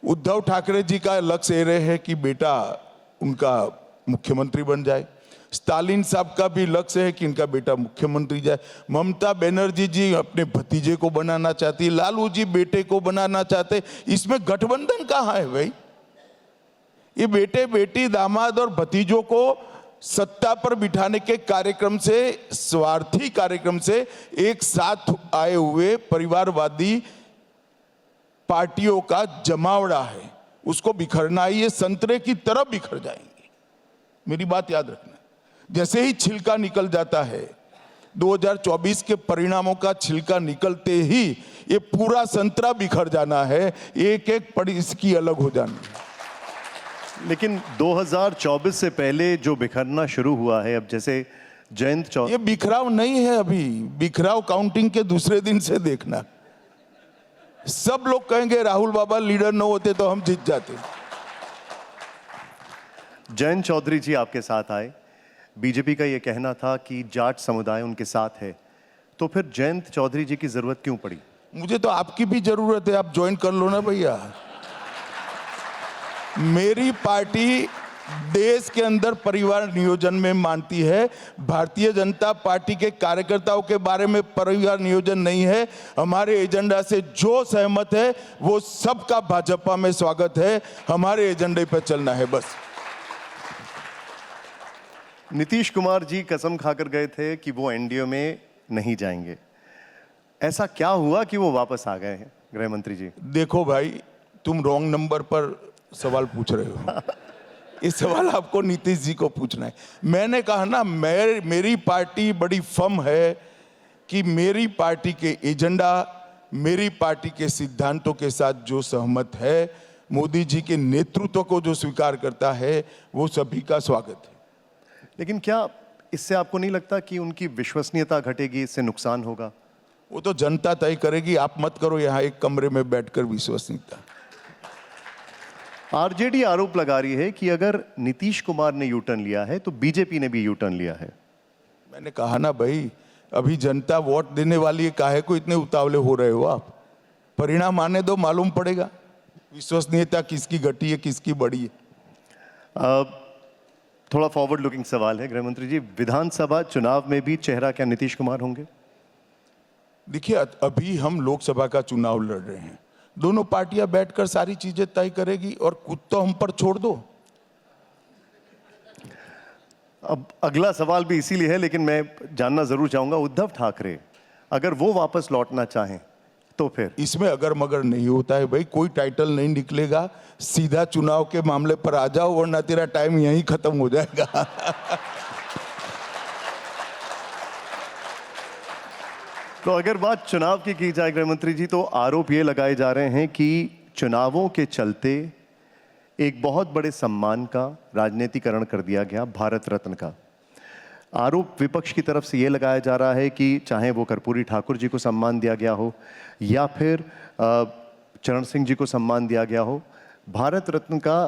उद्धव ठाकरे जी का लक्ष्य ये रहे है कि बेटा उनका मुख्यमंत्री बन जाए। स्टालिन साहब का भी लक्ष्य है कि इनका बेटा मुख्यमंत्री जाए। ममता बनर्जी जी अपने भतीजे को बनाना चाहती, लालू जी बेटे को बनाना चाहते। इसमें गठबंधन कहाँ है भाई? ये बेटे बेटी दामाद और भतीजों को सत्ता पर बिठाने के कार्यक्रम से, स्वार्थी कार्यक्रम से एक साथ आए हुए परिवारवादी पार्टियों का जमावड़ा है। उसको बिखरना ही, ये संतरे की तरफ बिखर जाएंगे। मेरी बात याद रखना। जैसे ही छिलका निकल जाता है, 2024 के परिणामों का छिलका निकलते ही ये पूरा संतरा बिखर जाना है, एक एक पड़ी इसकी अलग हो जानी है। लेकिन 2024 से पहले जो बिखरना शुरू हुआ है, अब जैसे जयंत चौधरी, ये बिखराव नहीं है अभी, बिखराव काउंटिंग के दूसरे दिन से देखना। सब लोग कहेंगे राहुल बाबा लीडर न होते तो हम जीत जाते। जयंत चौधरी जी आपके साथ आए, बीजेपी का यह कहना था कि जाट समुदाय उनके साथ है, तो फिर जयंत चौधरी जी की जरूरत क्यों पड़ी? मुझे तो आपकी भी जरूरत है, आप ज्वाइन कर लो ना भैया। मेरी पार्टी देश के अंदर परिवार नियोजन में मानती है। भारतीय जनता पार्टी के कार्यकर्ताओं के बारे में परिवार नियोजन नहीं है। हमारे एजेंडा से जो सहमत है वो सबका भाजपा में स्वागत है। हमारे एजेंडे पर चलना है बस। नीतीश कुमार जी कसम खाकर गए थे कि वो एनडीए में नहीं जाएंगे। ऐसा क्या हुआ कि वो वापस आ गए हैं गृह मंत्री जी? देखो भाई, तुम रॉन्ग नंबर पर सवाल पूछ रहे हो। ये सवाल आपको नीतीश जी को पूछना है। मैंने कहा ना, मेरी पार्टी बड़ी फर्म है कि मेरी पार्टी के एजेंडा, मेरी पार्टी के सिद्धांतों के साथ जो सहमत है, मोदी जी के नेतृत्व को जो स्वीकार करता है, वो सभी का स्वागत है। लेकिन क्या इससे आपको नहीं लगता कि उनकी विश्वसनीयता घटेगी, इससे नुकसान होगा? वो तो जनता तय करेगी। आप मत करो यहाँ एक कमरे में बैठकर विश्वसनीयता। आरजेडी आरोप लगा रही है कि अगर नीतीश कुमार ने यू टर्न लिया है तो बीजेपी ने भी यू टर्न लिया है। मैंने कहा ना भाई, अभी जनता वोट देने वाली है, काहे को इतने उतावले हो रहे हो आप? परिणाम आने दो, मालूम पड़ेगा विश्वसनीयता किसकी घटी है, किसकी बढ़ी है। थोड़ा फॉरवर्ड लुकिंग सवाल है गृह मंत्री जी, विधानसभा चुनाव में भी चेहरा क्या नीतीश कुमार होंगे? देखिए, अभी हम लोकसभा का चुनाव लड़ रहे हैं। दोनों पार्टियां बैठकर सारी चीजें तय करेगी और कुछ तो हम पर छोड़ दो। अब अगला सवाल भी इसीलिए है, लेकिन मैं जानना जरूर चाहूंगा, उद्धव ठाकरे अगर वो वापस लौटना चाहें तो फिर? इसमें अगर मगर नहीं होता है भाई, कोई टाइटल नहीं निकलेगा। सीधा चुनाव के मामले पर आ जाओ, वरना तेरा टाइम यहीं खत्म हो जाएगा। तो अगर बात चुनाव की जाए गृह मंत्री जी, तो आरोप ये लगाए जा रहे हैं कि चुनावों के चलते एक बहुत बड़े सम्मान का राजनीतिकरण कर दिया गया, भारत रत्न का। आरोप विपक्ष की तरफ से ये लगाया जा रहा है कि चाहे वो कर्पूरी ठाकुर जी को सम्मान दिया गया हो या फिर चरण सिंह जी को सम्मान दिया गया हो, भारत रत्न का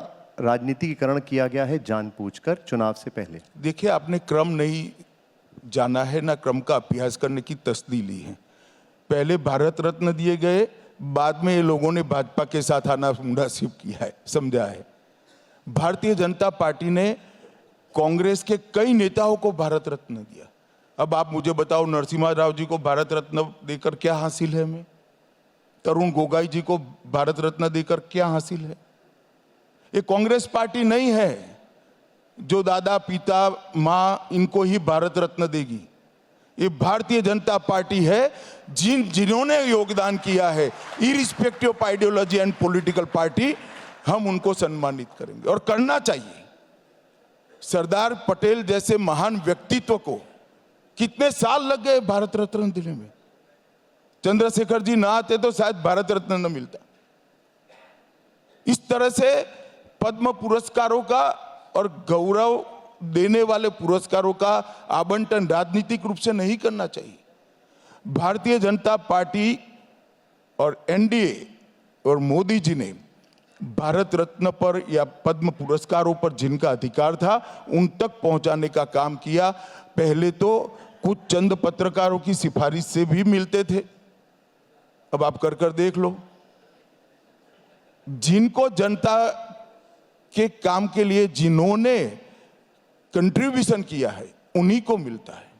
राजनीतिकरण किया गया है जानबूझकर चुनाव से पहले। देखिए, आपने क्रम नहीं जाना है, ना क्रम का अभ्यास करने की तस्दी ली है। पहले भारत रत्न दिए गए, बाद में ये लोगों ने भाजपा के साथ आना मुनासिब किया है, समझा है। भारतीय जनता पार्टी ने कांग्रेस के कई नेताओं को भारत रत्न दिया। अब आप मुझे बताओ, नरसिम्हा राव जी को भारत रत्न देकर क्या हासिल है हमें? तरुण गोगोई जी को भारत रत्न देकर क्या हासिल है? ये कांग्रेस पार्टी नहीं है जो दादा पिता माँ इनको ही भारत रत्न देगी। ये भारतीय जनता पार्टी है जिन्होंने योगदान किया है, irrespective of ideology and political party, हम उनको सम्मानित करेंगे और करना चाहिए। सरदार पटेल जैसे महान व्यक्तित्व को कितने साल लग गए भारत रत्न देने में। चंद्रशेखर जी ना आते तो शायद भारत रत्न न मिलता। इस तरह से पद्म पुरस्कारों का और गौरव देने वाले पुरस्कारों का आवंटन राजनीतिक रूप से नहीं करना चाहिए। भारतीय जनता पार्टी और एनडीए और मोदी जी ने भारत रत्न पर या पद्म पुरस्कारों पर जिनका अधिकार था उन तक पहुंचाने का काम किया। पहले तो कुछ चंद पत्रकारों की सिफारिश से भी मिलते थे, अब आप कर देख लो। जिनको जनता के काम के लिए जिन्होंने कंट्रीब्यूशन किया है उन्हीं को मिलता है।